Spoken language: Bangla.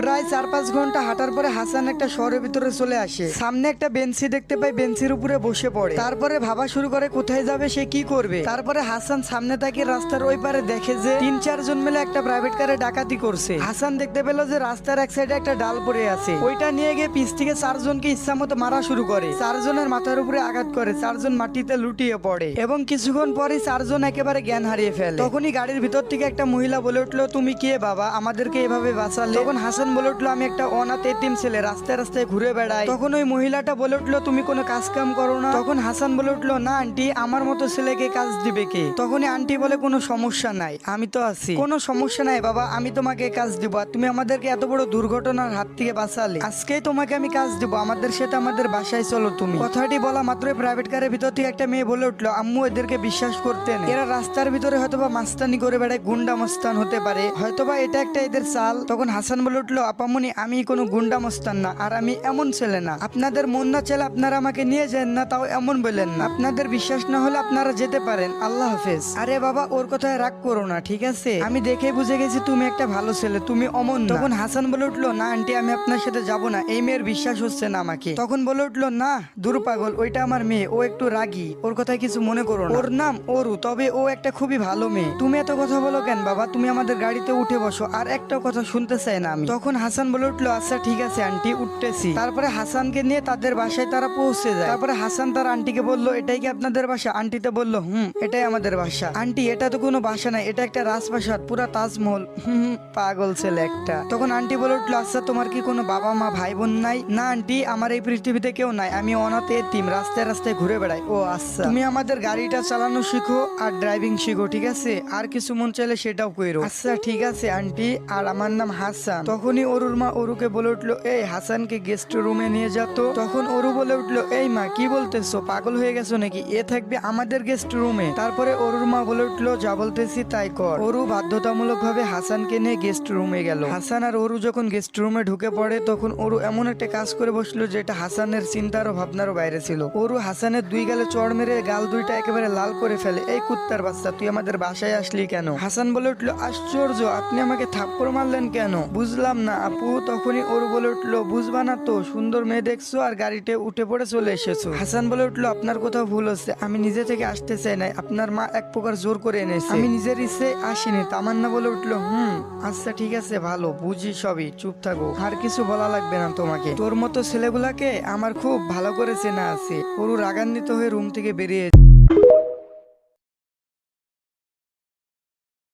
প্রায় 4-5 ঘন্টা হাঁটার পরে হাসান একটা শহরের ভিতরে চলে আসে। সামনে একটা বেঞ্চি দেখতে পায়, বেঞ্চির উপরে বসে পড়ে। তারপরে ভাবা শুরু করে কোথায় যাবে, সে কি করবে। তারপরে হাসান সামনে তাকিয়ে রাস্তার ওই পারে দেখে যে 3-4 জন মিলে একটা প্রাইভেট কারে ডাকাতি করছে। হাসান দেখতে পেল যে রাস্তার এক সাইডে একটা ডাল পড়ে আছে, ওইটা নিয়ে গিয়ে পিছ থেকে 4 জনকে ইচ্ছা মতো মারা শুরু করে। 4 জনের মাথার উপরে আঘাত করে, 4 জন মাটিতে লুটিয়ে পড়ে এবং কিছুক্ষণ পরে 4 জন একেবারে জ্ঞান হারিয়ে ফেলে। তখনই গাড়ির ভিতর থেকে একটা মহিলা বলে উঠলো, তুমি কে বাবা, আমাদেরকে এভাবে বাঁচালে? তখন হাসান বলে উঠলো, আমি একটা অনাথ এতিম ছেলে, রাস্তায় রাস্তায় ঘুরে বেড়াই। তখন ওই মহিলাটা বলে উঠলো, তুমি কোনো কাজ কাম করো না? তখন হাসান বলে উঠলো, না আন্টি, আমার মতো ছেলেকে কাজ দিবে কে? তখনই আন্টি বলে, কোনো সমস্যা নাই, আমি তো আছি। কোনো সমস্যা নাই বাবা, আমি তোমাকে কাজ দিব। আর তুমি আমাদেরকে এত বড় দুর্ঘটনার হাত থেকে বাঁচালে, আজকেই তোমাকে আমি কাজ দিব, আমাদের সাথে আমাদের বাসায় চলো তুমি। কথাটি বলা মাত্রই প্রাইভেট কারের ভিতর থেকে একটা মেয়ে বলে উঠলো, আম্মু এদেরকে বিশ্বাস করতে নেই, এরা রাস্তার ভিতরে হয়তোবা মাস্তানি করে বেড়ায়, গুন্ডা মস্তান হতে পারে, হয়তোবা এটা একটা এদের চাল। তখন হাসান বলে উঠলো, আপামনি আমি কোনো গুন্ডা মস্তান না, আর আমি এমন ছেলে না, আপনাদের মন না চাইলে আপনারা আমাকে নিয়ে যান না, তাও এমন বললেন না। আপনাদের বিশ্বাস না হলে আপনারা যেতে পারেন, আল্লাহ হাফেজ। আরে বাবা, ওর কথায় রাগ করো না, ঠিক আছে? আমি দেখে বুঝে গেছি তুমি একটা ভালো ছেলে, তুমি অমন না। তখন হাসান বলে উঠলো, না আন্টি, আমি আপনার সাথে যাব না, এই মেয়ের বিশ্বাস হচ্ছে না আমাকে। তখন বলে উঠলো, না দূর পাগল, ওইটা আমার মেয়ে, ও একটু রাগী, ওর কথায় কিছু মনে করো না, ওর নাম অরু, তবে ও একটা খুবই ভালো মেয়ে। তুমি এত কথা বলো কেন বাবা, তুমি আমাদের গাড়িতে উঠে বসো, আর একটা কথা শুনতে চাই না আমি। তখন হাসান বলে উঠলো, আচ্ছা ঠিক আছে আন্টি, উঠতেছি। তারপরে হাসানকে নিয়ে তাদের বাসায় তারা পৌঁছে যায়। তারপরে হাসান তার আন্টিকে বললো, এটাই কি আপনাদের বাসা? আন্টিতে বললো, এটাই আমাদের বাসা। আন্টি, এটা তো কোনো বাসা নাই, এটা একটা রাজপ্রাসাদ, পুরা তাজমহল। পাগল ছেলে একটা। তখন আন্টি বলে উঠলো, আচ্ছা তোমার কি কোনো বাবা মা ভাই বোন নাই? না আন্টি, আমার এই পৃথিবীতে কেউ নাই, আমি অনাথ এতিম, রাস্তায় রাস্তায় ঘুরে বেড়াই। ও আচ্ছা, তুমি আমাদের গাড়িটা চালানো শিখো আর ড্রাইভিং শিখো, ঠিক আছে? আর কিছু মন চাইলে সেটাও কইরো। আচ্ছা ঠিক আছে আন্টি, আর আমার নাম হাসান। তখনই অরুর মা অরুকে বলে উঠলো, এই হাসানকে গেস্ট রুমে নিয়ে যেত। তখন অরু বলে উঠলো, এই মা কি বলতেছো, পাগল হয়ে গেছো নাকি? এ থাকবে আমাদের গেস্ট রুমে। তারপরে অরুর মা বলে উঠলো, যা বলতেছি তাই কর। অরু বাধ্যতামূলক ভাবে হাসানকে নিয়ে গেস্ট রুমে গেল। হাসান আর অরু যখন গেস্ট রুমে ঢুকে পড়ে, তখন অরু এমন একটা কাজ করে বসলো যেটা হাসানের চিন্তার ও ভাবনারও বাইরে ছিল। অরু হাসানের 2 গালে চড় মেরে গাল 2টা একেবারে লাল করে ফেলে, এই কুত্তার বাচ্চা, তুই আমাদের বাসায় আসলি কেন? হাসান বলে উঠলো, আশ্চর্য, আপনি আমাকে থাপ্পড় মারলেন কেন? বুঝলাম না আপু। তখনই অরু বলে উঠলো, বুঝবা না তো, সুন্দর মেয়ে দেখছো আর গাড়িতে উঠে পড়ে চলে এসেছো। হাসান বলে উঠলো, আপনার কোথাও ভুল হচ্ছে, আমি নিজে থেকে আসতে চাই নাই, আপনার মা এক প্রকার জোর করে এনেছে, আমি নিজের ইচ্ছে আসিনি। তামান্না বলে উঠলো, আচ্ছা ঠিক আছে, ভালো বুঝি সবই, চুপ থাকো, আর কিছু বলা লাগবে না তোমাকে, তোর মতো ছেলেগুলাকে আমার খুব ভালো করে চেনা আছে। অরু রাগান্বিত হয়ে রুম থেকে বেরিয়ে